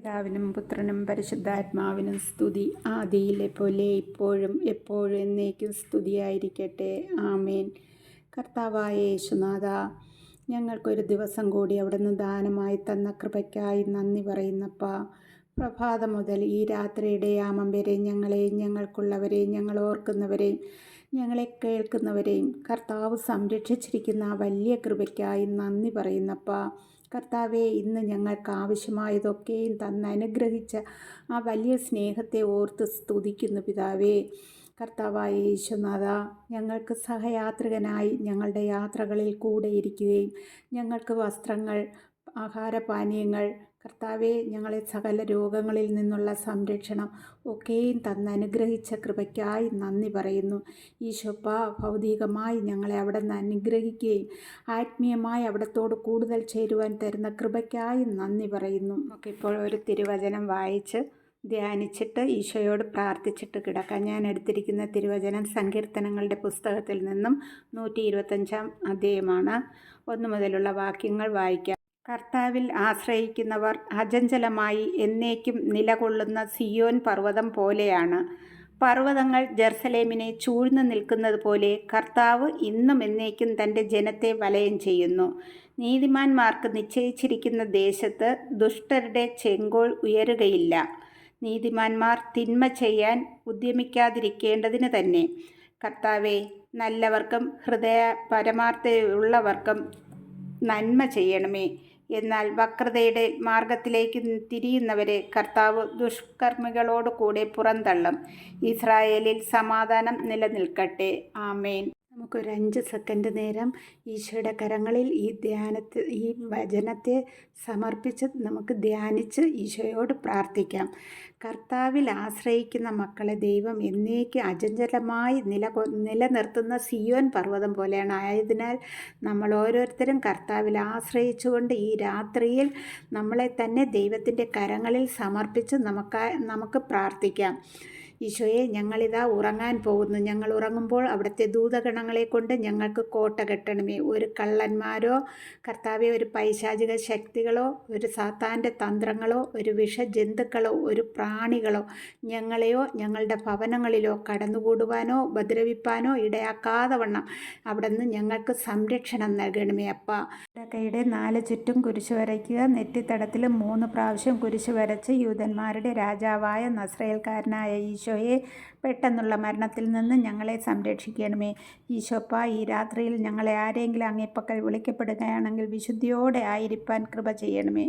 പിതാവിനും പുത്രനും പരിശുദ്ധാത്മാവിനും സ്തുതി, ആദിയിലെ പോലെ ഇപ്പോഴും എപ്പോഴും എന്നേക്കും സ്തുതിയായിരിക്കട്ടെ. ആമേൻ. കർത്താവായ യേശുനാഥ, ഞങ്ങൾക്കൊരു ദിവസം കൂടി അവിടുന്ന് ദാനമായി തന്ന കൃപയ്ക്കായി നന്ദി പറയുന്നപ്പാ. പ്രഭാതം മുതൽ ഈ രാത്രിയുടെ യാമം വരെ ഞങ്ങളെയും ഞങ്ങൾക്കുള്ളവരെയും ഞങ്ങൾ ഓർക്കുന്നവരെയും ഞങ്ങളെ കേൾക്കുന്നവരെയും കർത്താവ് സംരക്ഷിച്ചിരിക്കുന്ന ആ വലിയ കൃപയ്ക്കായി നന്ദി പറയുന്നപ്പാ. കർത്താവെ, ഇന്ന് ഞങ്ങൾക്ക് ആവശ്യമായതൊക്കെയും തന്നനുഗ്രഹിച്ച ആ വലിയ സ്നേഹത്തെ ഓർത്ത് സ്തുതിക്കുന്നു പിതാവേ. കർത്താവായ യേശുനാഥ, ഞങ്ങൾക്ക് സഹയാത്രികനായി ഞങ്ങളുടെ യാത്രകളിൽ കൂടെ ഇരിക്കുകയും ഞങ്ങൾക്ക് വസ്ത്രങ്ങൾ, ആഹാരപാനീയങ്ങൾ, കർത്താവെ, ഞങ്ങളെ സകല രോഗങ്ങളിൽ നിന്നുള്ള സംരക്ഷണം ഒക്കെയും തന്നനുഗ്രഹിച്ച കൃപയ്ക്കായി നന്ദി പറയുന്നു. ഈശോപ്പ, ഭൗതികമായി ഞങ്ങളെ അവിടെ നിന്ന് അനുഗ്രഹിക്കുകയും ആത്മീയമായി അവിടത്തോട് കൂടുതൽ ചേരുവാൻ തരുന്ന കൃപയ്ക്കായി നന്ദി പറയുന്നു. നമുക്കിപ്പോൾ ഒരു തിരുവചനം വായിച്ച് ധ്യാനിച്ചിട്ട് ഈശോയോട് പ്രാർത്ഥിച്ചിട്ട് കിടക്കാം. ഞാൻ എടുത്തിരിക്കുന്ന തിരുവചനം സങ്കീർത്തനങ്ങളുടെ പുസ്തകത്തിൽ നിന്നും 125 അധ്യായമാണ്. 1 മുതലുള്ള വാക്യങ്ങൾ വായിക്കാം. കർത്താവിൽ ആശ്രയിക്കുന്നവർ അചഞ്ചലമായി എന്നേക്കും നിലകൊള്ളുന്ന സിയോൻ പർവ്വതം പോലെയാണ്. പർവ്വതങ്ങൾ ജെറുസലേമിനെ ചൂഴ്ന്നു നിൽക്കുന്നത് പോലെ കർത്താവ് ഇന്നും എന്നേക്കും തൻ്റെ ജനത്തെ വലയം ചെയ്യുന്നു. നീതിമാന്മാർക്ക് നിശ്ചയിച്ചിരിക്കുന്ന ദേശത്ത് ദുഷ്ടരുടെ ചെങ്കോൽ ഉയരുകയില്ല. നീതിമാന്മാർ തിന്മ ചെയ്യാൻ ഉദ്യമിക്കാതിരിക്കേണ്ടതിന് തന്നെ. കർത്താവെ, നല്ലവർക്കും ഹൃദയ പരമാർത്ഥതയുള്ളവർക്കും നന്മ ചെയ്യണമേ. എന്നാൽ വക്രതയുടെ മാർഗത്തിലേക്ക് തിരിയുന്നവരെ കർത്താവ് ദുഷ്കർമ്മികളോട് കൂടെ പുറന്തള്ളും. ഇസ്രായേലിൽ സമാധാനം നിലനിൽക്കട്ടെ. ആമേൻ. നമുക്കൊരു 5 സെക്കൻഡ് നേരം ഈശോയുടെ കരങ്ങളിൽ ഈ വചനത്തെ സമർപ്പിച്ച് നമുക്ക് ധ്യാനിച്ച് ഈശോയോട് പ്രാർത്ഥിക്കാം. കർത്താവിൽ ആശ്രയിക്കുന്ന മക്കളെ ദൈവം എന്നേക്കും അചഞ്ചലമായി നിലനിർത്തുന്ന സിയോൻ പർവ്വതം പോലെയാണ്. ആയതിനാൽ നമ്മൾ ഓരോരുത്തരും കർത്താവിൽ ആശ്രയിച്ചുകൊണ്ട് ഈ രാത്രിയിൽ നമ്മളെ തന്നെ ദൈവത്തിൻ്റെ കരങ്ങളിൽ സമർപ്പിച്ച് നമുക്ക് പ്രാർത്ഥിക്കാം. ഈശോയെ, ഞങ്ങളിതാ ഉറങ്ങാൻ പോകുന്നു. ഞങ്ങൾ ഉറങ്ങുമ്പോൾ അവിടുത്തെ ദൂതഗണങ്ങളെ കൊണ്ട് ഞങ്ങൾക്ക് കോട്ട കെട്ടണമേ. ഒരു കള്ളന്മാരോ കർത്താവെ, ഒരു പൈശാചിക ശക്തികളോ, ഒരു സാത്താൻ്റെ തന്ത്രങ്ങളോ, ഒരു വിഷജന്തുക്കളോ, ഒരു പ്രാണികളോ ഞങ്ങളെയോ ഞങ്ങളുടെ ഭവനങ്ങളിലോ കടന്നുകൂടുവാനോ ഉപദ്രവിപ്പാനോ ഇടയാക്കാതെ വണ്ണം അവിടുന്ന് ഞങ്ങൾക്ക് സംരക്ഷണം നൽകണമേ അപ്പാ. കൈയുടെ 4 ചുറ്റും കുരിശ് വരയ്ക്കുക. നെറ്റിത്തടത്തിലും 3 പ്രാവശ്യം കുരിശ് വരച്ച് യൂദന്മാരുടെ രാജാവായ നസ്രയേൽക്കാരനായ ഈശോയെ, പെട്ടെന്നുള്ള മരണത്തിൽ നിന്ന് ഞങ്ങളെ സംരക്ഷിക്കണമേ. ഈശോപ്പ, ഈ രാത്രിയിൽ ഞങ്ങളെ ആരെങ്കിലും അങ്ങേപ്പക്കൽ വിളിക്കപ്പെടുകയാണെങ്കിൽ വിശുദ്ധിയോടെ ആയിരിക്കാൻ കൃപ ചെയ്യണമേ.